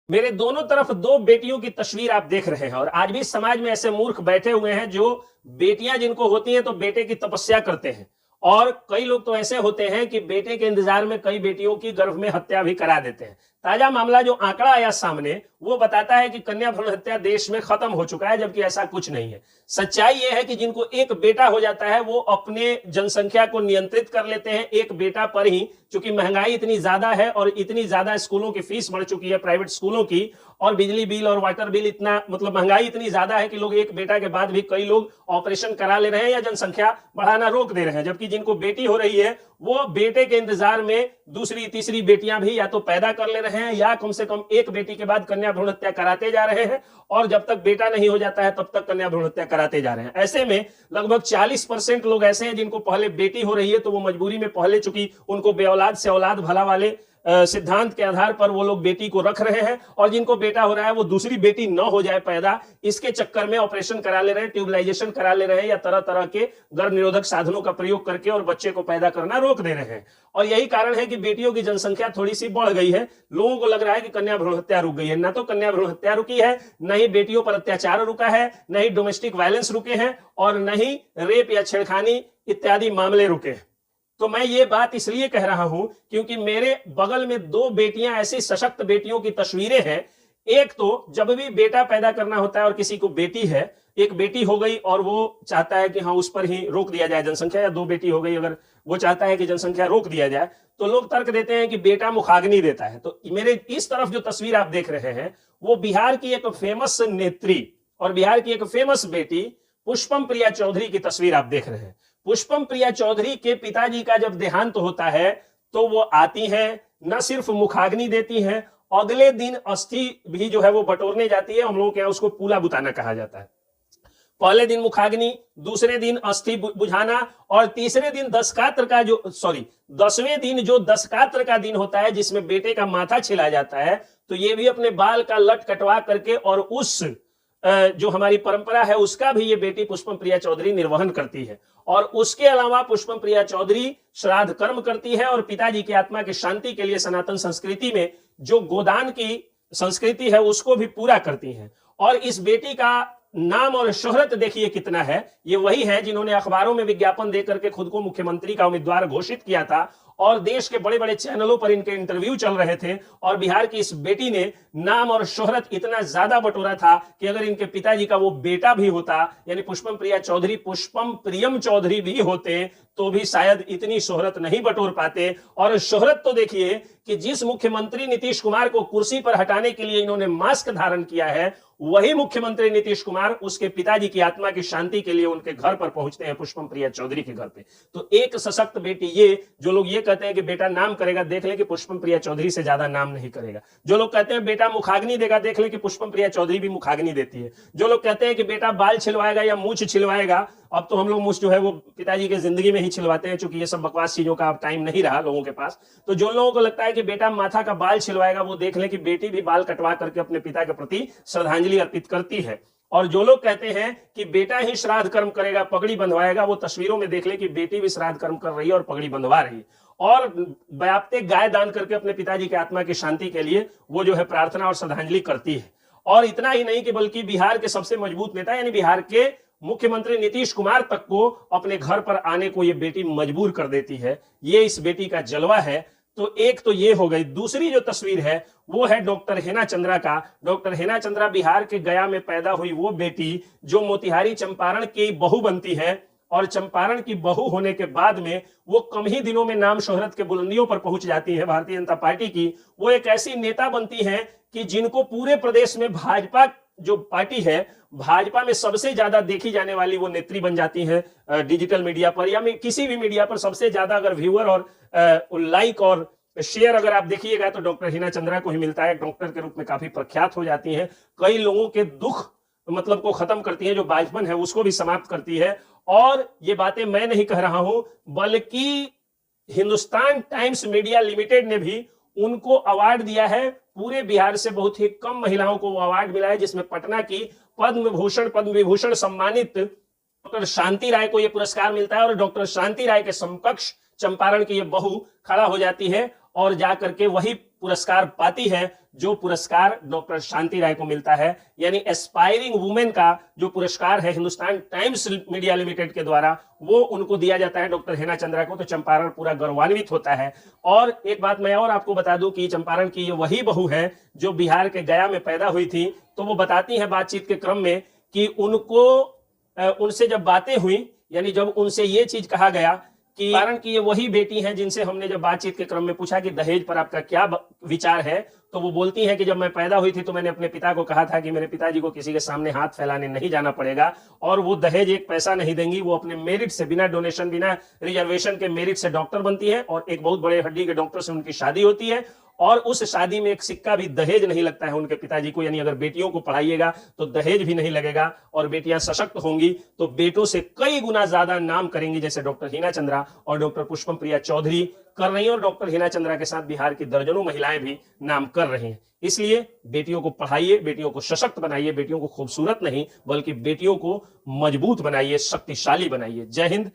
मेरे दोनों तरफ दो बेटियों की तस्वीर आप देख रहे हैं और आज भी समाज में ऐसे मूर्ख बैठे हुए हैं जो बेटियां जिनको होती हैं तो बेटे की तपस्या करते हैं। और कई लोग तो ऐसे होते हैं कि बेटे के इंतजार में कई बेटियों की गर्भ में हत्या भी करा देते हैं। ताजा मामला जो आंकड़ा आया सामने वो बताता है कि कन्या भ्रूण हत्या देश में खत्म हो चुका है, जबकि ऐसा कुछ नहीं है। सच्चाई यह है कि जिनको एक बेटा हो जाता है वो अपने जनसंख्या को नियंत्रित कर लेते हैं एक बेटा पर ही, क्योंकि महंगाई इतनी ज्यादा है और इतनी ज्यादा स्कूलों की फीस बढ़ चुकी है, प्राइवेट स्कूलों की, और बिजली बिल और वाटर बिल इतना, मतलब महंगाई इतनी ज्यादा है कि लोग एक बेटा के बाद भी कई लोग ऑपरेशन करा ले रहे हैं या जनसंख्या बढ़ाना रोक दे रहे हैं। जबकि जिनको बेटी हो रही है वो बेटे के इंतजार में दूसरी तीसरी बेटियां भी या तो पैदा कर ले रहे हैं या कम से कम एक बेटी के बाद कन्या भ्रूण हत्या कराते जा रहे हैं, और जब तक बेटा नहीं हो जाता है तब तक कन्या भ्रूण हत्या कराते जा रहे हैं। ऐसे में लगभग 40% लोग ऐसे हैं जिनको पहले बेटी हो रही है तो वो मजबूरी में पहले, चूंकि उनको बेऔलाद से औलाद भला वाले सिद्धांत के आधार पर वो लोग बेटी को रख रहे हैं, और जिनको बेटा हो रहा है वो दूसरी बेटी न हो जाए पैदा, इसके चक्कर में ऑपरेशन करा ले रहे हैं, ट्यूबलाइजेशन करा ले रहे हैं या तरह तरह के गर्भ निरोधक साधनों का प्रयोग करके और बच्चे को पैदा करना रोक दे रहे हैं। और यही कारण है कि बेटियों की जनसंख्या थोड़ी सी बढ़ गई है। लोगों को लग रहा है कि कन्या भ्रूण हत्या रुक गई है। न तो कन्या भ्रूण हत्या रुकी है, न ही बेटियों पर अत्याचार रुका है, न ही डोमेस्टिक वायलेंस रुके हैं, और न ही रेप या छेड़खानी इत्यादि मामले रुके हैं। तो मैं ये बात इसलिए कह रहा हूं क्योंकि मेरे बगल में दो बेटियां, ऐसी सशक्त बेटियों की तस्वीरें हैं। एक तो जब भी बेटा पैदा करना होता है और किसी को बेटी है, एक बेटी हो गई और वो चाहता है कि हाँ उस पर ही रोक दिया जाए जनसंख्या, या दो बेटी हो गई अगर वो चाहता है कि जनसंख्या रोक दिया जाए, तो लोग तर्क देते हैं कि बेटा मुखाग्नि देता है। तो मेरे इस तरफ जो तस्वीर आप देख रहे हैं वो बिहार की एक फेमस नेत्री और बिहार की एक फेमस बेटी पुष्पम प्रिया चौधरी की तस्वीर आप देख रहे हैं। पुष्पम प्रिया चौधरी के पिताजी का जब देहांत होता है तो वो आती हैं, न सिर्फ मुखाग्नि देती हैं, अगले दिन अस्थि भी जो है वो बटोरने जाती है। हम लोगों के यहाँ उसको पूला बुताना कहा जाता है। पहले दिन मुखाग्नि, दूसरे दिन अस्थि बुझाना, और तीसरे दिन दशकात्र का जो 10वें दिन जो दशकात्र का दिन होता है जिसमें बेटे का माथा छिला जाता है, तो ये भी अपने बाल का लट कटवा करके और उस जो हमारी परंपरा है उसका भी ये बेटी पुष्पम प्रिया चौधरी निर्वहन करती है। और उसके अलावा पुष्पम प्रिया चौधरी श्राद्ध कर्म करती है और पिताजी की आत्मा की शांति के लिए सनातन संस्कृति में जो गोदान की संस्कृति है उसको भी पूरा करती हैं। और इस बेटी का नाम और शोहरत देखिए कितना है। ये वही है जिन्होंने अखबारों में विज्ञापन देकर के खुद को मुख्यमंत्री का उम्मीदवार घोषित किया था, और देश के बड़े बड़े चैनलों पर इनके इंटरव्यू चल रहे थे। और बिहार की इस बेटी ने नाम और शोहरत इतना ज्यादा बटोरा था कि अगर इनके पिताजी का वो बेटा भी होता, यानी पुष्पम प्रिया चौधरी पुष्पम प्रियम चौधरी भी होते, तो भी शायद इतनी शोहरत नहीं बटोर पाते। और शोहरत तो देखिए कि जिस मुख्यमंत्री नीतीश कुमार को कुर्सी पर हटाने के लिए इन्होंने मास्क धारण किया है, वही मुख्यमंत्री नीतीश कुमार उसके पिताजी की आत्मा की शांति के लिए उनके घर पर पहुंचते हैं, पुष्पम प्रिया चौधरी के घर पे। तो एक सशक्त बेटी, ये जो लोग ये कहते हैं कि बेटा नाम करेगा, देख ले कि पुष्पम प्रिया चौधरी से ज्यादा नाम नहीं करेगा। जो लोग कहते हैं बेटा मुखाग्नि देगा, देख ले कि पुष्पम प्रिया चौधरी भी मुखाग्नि देती है। जो लोग कहते हैं कि बेटा बाल छिलवाएगा या मूछ छिलवाएगा, अब तो हम लोग मूछ जो है वो पिताजी के जिंदगी में ही छिलवाते हैं, क्योंकि ये सब बकवास चीजों का अब टाइम नहीं रहा लोगों के पास। तो जो लोगों को लगता है कि बेटा माथा का बाल छिलवाएगा, वो देख ले कि बेटी भी बाल कटवा करके अपने पिता के प्रति श्रद्धांजलि अर्पित करती है। और जो लोग कहते हैं कि बेटा ही श्राद्ध कर्म करेगा, पगड़ी बंधवाएगा, वो तस्वीरों में देख ले कि बेटी भी श्राद्ध कर्म कर रही है और पगड़ी बंधवा रही है, और व्याप्ते गाय दान करके अपने पिताजी की आत्मा की शांति के लिए वो जो है प्रार्थना और श्रद्धांजलि करती है। और इतना ही नहीं कि बल्कि बिहार के सबसे मजबूत नेता यानी बिहार के मुख्यमंत्री नीतीश कुमार तक को अपने घर पर आने को ये बेटी मजबूर कर देती है। ये इस बेटी का जलवा है। तो एक तो ये हो गई। दूसरी जो तस्वीर है वो है डॉक्टर हेना चंद्रा का। डॉक्टर हेना चंद्रा बिहार के गया में पैदा हुई वो बेटी जो मोतिहारी चंपारण की बहू बनती है, और चंपारण की बहू होने के बाद में वो कम ही दिनों में नाम शोहरत के बुलंदियों पर पहुंच जाती है भारतीय जनता पार्टी की। वो एक ऐसी नेता बनती है कि जिनको पूरे प्रदेश में भाजपा जो पार्टी है, भाजपा में सबसे ज्यादा देखी जाने वाली वो नेत्री बन जाती है। डिजिटल मीडिया पर या किसी भी मीडिया पर सबसे ज्यादा अगर व्यूअर और लाइक और शेयर अगर आप देखिएगा तो डॉक्टर हिना चंद्रा को ही मिलता है। डॉक्टर के रूप में काफी प्रख्यात हो जाती हैं। कई लोगों के दुख मतलब को खत्म करती है, जो बाजपन है उसको भी समाप्त करती है। और ये बातें मैं नहीं कह रहा हूं, बल्कि हिंदुस्तान टाइम्स मीडिया लिमिटेड ने भी उनको अवार्ड दिया है। पूरे बिहार से बहुत ही कम महिलाओं को वो अवार्ड मिला है, जिसमें पटना की पद्म भूषण पद्म विभूषण सम्मानित डॉक्टर शांति राय को यह पुरस्कार मिलता है। और डॉक्टर शांति राय के समकक्ष चंपारण की ये बहू खड़ा हो जाती है और जाकर के वही पुरस्कार पाती है जो पुरस्कार डॉक्टर शांति राय को मिलता है, यानी एस्पायरिंग वुमेन का जो पुरस्कार है हिंदुस्तान टाइम्स मीडिया लिमिटेड के द्वारा, वो उनको दिया जाता है डॉक्टर हिना चंद्रा को। तो चंपारण पूरा गौरवान्वित होता है। और एक बात मैं और आपको बता दूं कि चंपारण की ये वही बहू है जो बिहार के गया में पैदा हुई थी। तो वो बताती है बातचीत के क्रम में कि उनसे जब बातें हुई, यानी जब उनसे ये चीज कहा गया कि कारण कि ये वही बेटी हैं जिनसे हमने जब बातचीत के क्रम में पूछा कि दहेज पर आपका क्या विचार है, तो वो बोलती हैं कि जब मैं पैदा हुई थी तो मैंने अपने पिता को कहा था कि मेरे पिताजी को किसी के सामने हाथ फैलाने नहीं जाना पड़ेगा, और वो दहेज एक पैसा नहीं देंगी। वो अपने मेरिट से, बिना डोनेशन, बिना रिजर्वेशन के मेरिट से डॉक्टर बनती है, और एक बहुत बड़े हड्डी के डॉक्टर से उनकी शादी होती है, और उस शादी में एक सिक्का भी दहेज नहीं लगता है उनके पिताजी को। यानी अगर बेटियों को पढ़ाइएगा तो दहेज भी नहीं लगेगा, और बेटियां सशक्त होंगी तो बेटों से कई गुना ज्यादा नाम करेंगी, जैसे डॉक्टर हिना चंद्रा और डॉक्टर पुष्पम प्रिया चौधरी कर रही हैं। और डॉक्टर हिना चंद्रा के साथ बिहार की दर्जनों महिलाएं भी नाम कर रही हैं। इसलिए बेटियों को पढ़ाइए, बेटियों को सशक्त बनाइए, बेटियों को खूबसूरत नहीं बल्कि बेटियों को मजबूत बनाइए, शक्तिशाली बनाइए। जय हिंद।